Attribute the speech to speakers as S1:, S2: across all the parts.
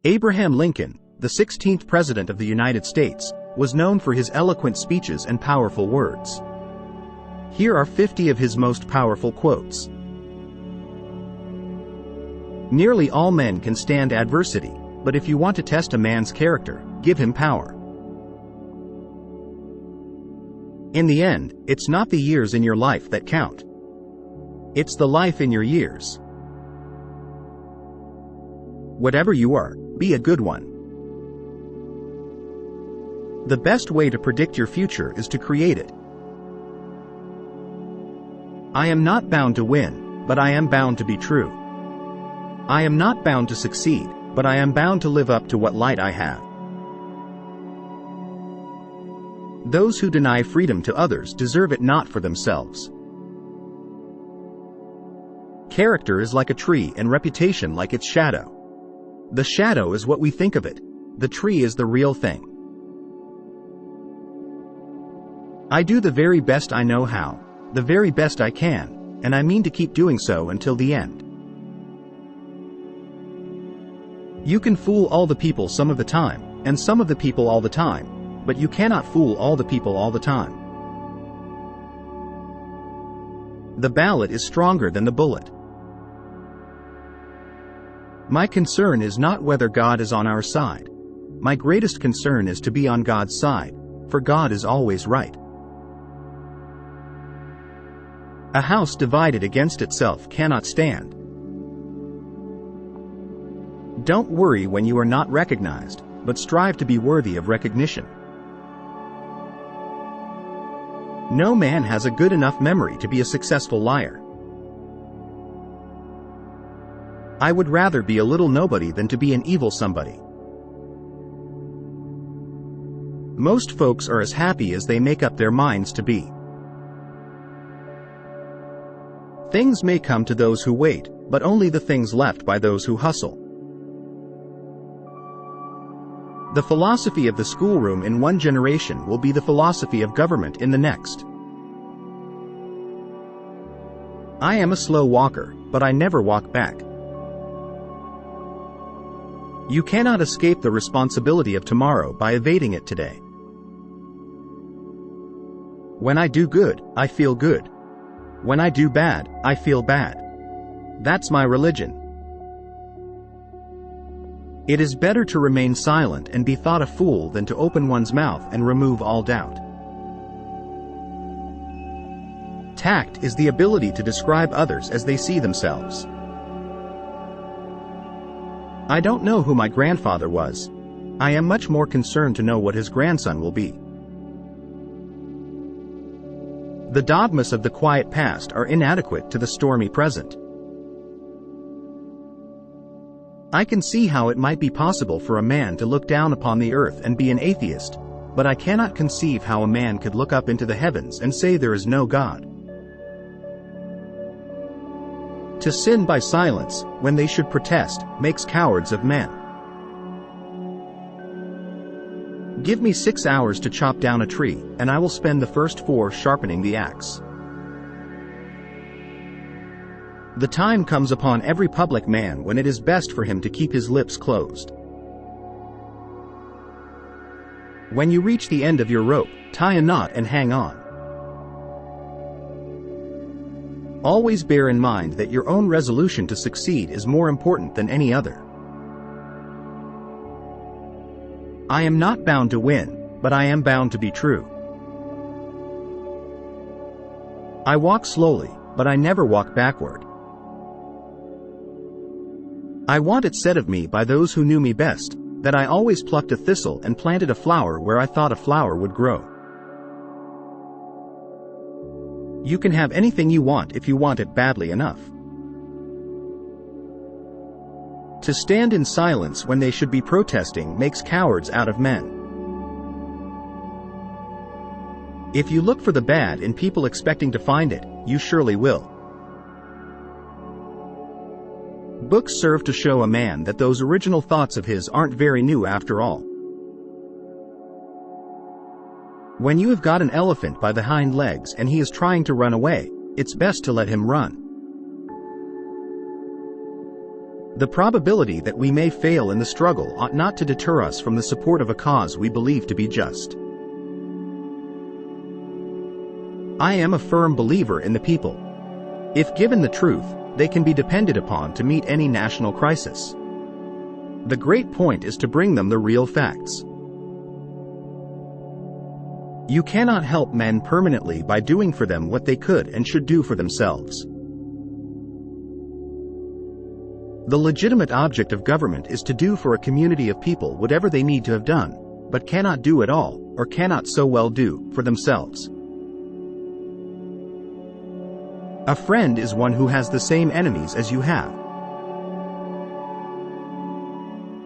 S1: Abraham Lincoln, the 16th President of the United States, was known for his eloquent speeches and powerful words. Here are 50 of his most powerful quotes. Nearly all men can stand adversity, but if you want to test a man's character, give him power. In the end, it's not the years in your life that count. It's the life in your years. Whatever you are, be a good one. The best way to predict your future is to create it. I am not bound to win, but I am bound to be true. I am not bound to succeed, but I am bound to live up to what light I have. Those who deny freedom to others deserve it not for themselves. Character is like a tree and reputation like its shadow. The shadow is what we think of it. The tree is the real thing. I do the very best I know how, the very best I can, and I mean to keep doing so until the end. You can fool all the people some of the time, and some of the people all the time, but you cannot fool all the people all the time. The ballot is stronger than the bullet. My concern is not whether God is on our side. My greatest concern is to be on God's side, for God is always right. A house divided against itself cannot stand. Don't worry when you are not recognized, but strive to be worthy of recognition. No man has a good enough memory to be a successful liar. I would rather be a little nobody than to be an evil somebody. Most folks are as happy as they make up their minds to be. Things may come to those who wait, but only the things left by those who hustle. The philosophy of the schoolroom in one generation will be the philosophy of government in the next. I am a slow walker, but I never walk back. You cannot escape the responsibility of tomorrow by evading it today. When I do good, I feel good. When I do bad, I feel bad. That's my religion. It is better to remain silent and be thought a fool than to open one's mouth and remove all doubt. Tact is the ability to describe others as they see themselves. I don't know who my grandfather was. I am much more concerned to know what his grandson will be. The dogmas of the quiet past are inadequate to the stormy present. I can see how it might be possible for a man to look down upon the earth and be an atheist, but I cannot conceive how a man could look up into the heavens and say there is no God. To sin by silence, when they should protest, makes cowards of men. Give me 6 hours to chop down a tree, and I will spend the first 4 sharpening the axe. The time comes upon every public man when it is best for him to keep his lips closed. When you reach the end of your rope, tie a knot and hang on. Always bear in mind that your own resolution to succeed is more important than any other. I am not bound to win, but I am bound to be true. I walk slowly, but I never walk backward. I want it said of me by those who knew me best, that I always plucked a thistle and planted a flower where I thought a flower would grow. You can have anything you want if you want it badly enough. To stand in silence when they should be protesting makes cowards out of men. If you look for the bad in people expecting to find it, you surely will. Books serve to show a man that those original thoughts of his aren't very new after all. When you have got an elephant by the hind legs and he is trying to run away, it's best to let him run. The probability that we may fail in the struggle ought not to deter us from the support of a cause we believe to be just. I am a firm believer in the people. If given the truth, they can be depended upon to meet any national crisis. The great point is to bring them the real facts. You cannot help men permanently by doing for them what they could and should do for themselves. The legitimate object of government is to do for a community of people whatever they need to have done, but cannot do at all, or cannot so well do, for themselves. A friend is one who has the same enemies as you have.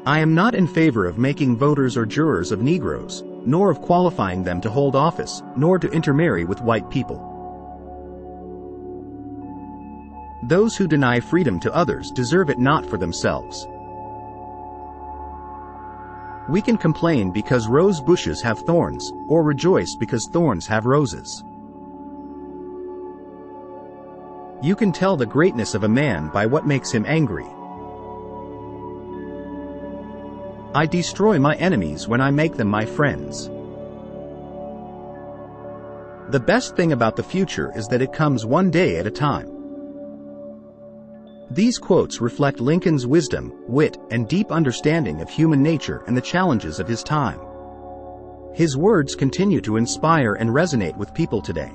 S1: I am not in favor of making voters or jurors of Negroes, nor of qualifying them to hold office, nor to intermarry with white people. Those who deny freedom to others deserve it not for themselves. We can complain because rose bushes have thorns, or rejoice because thorns have roses. You can tell the greatness of a man by what makes him angry. I destroy my enemies when I make them my friends. The best thing about the future is that it comes one day at a time. These quotes reflect Lincoln's wisdom, wit, and deep understanding of human nature and the challenges of his time. His words continue to inspire and resonate with people today.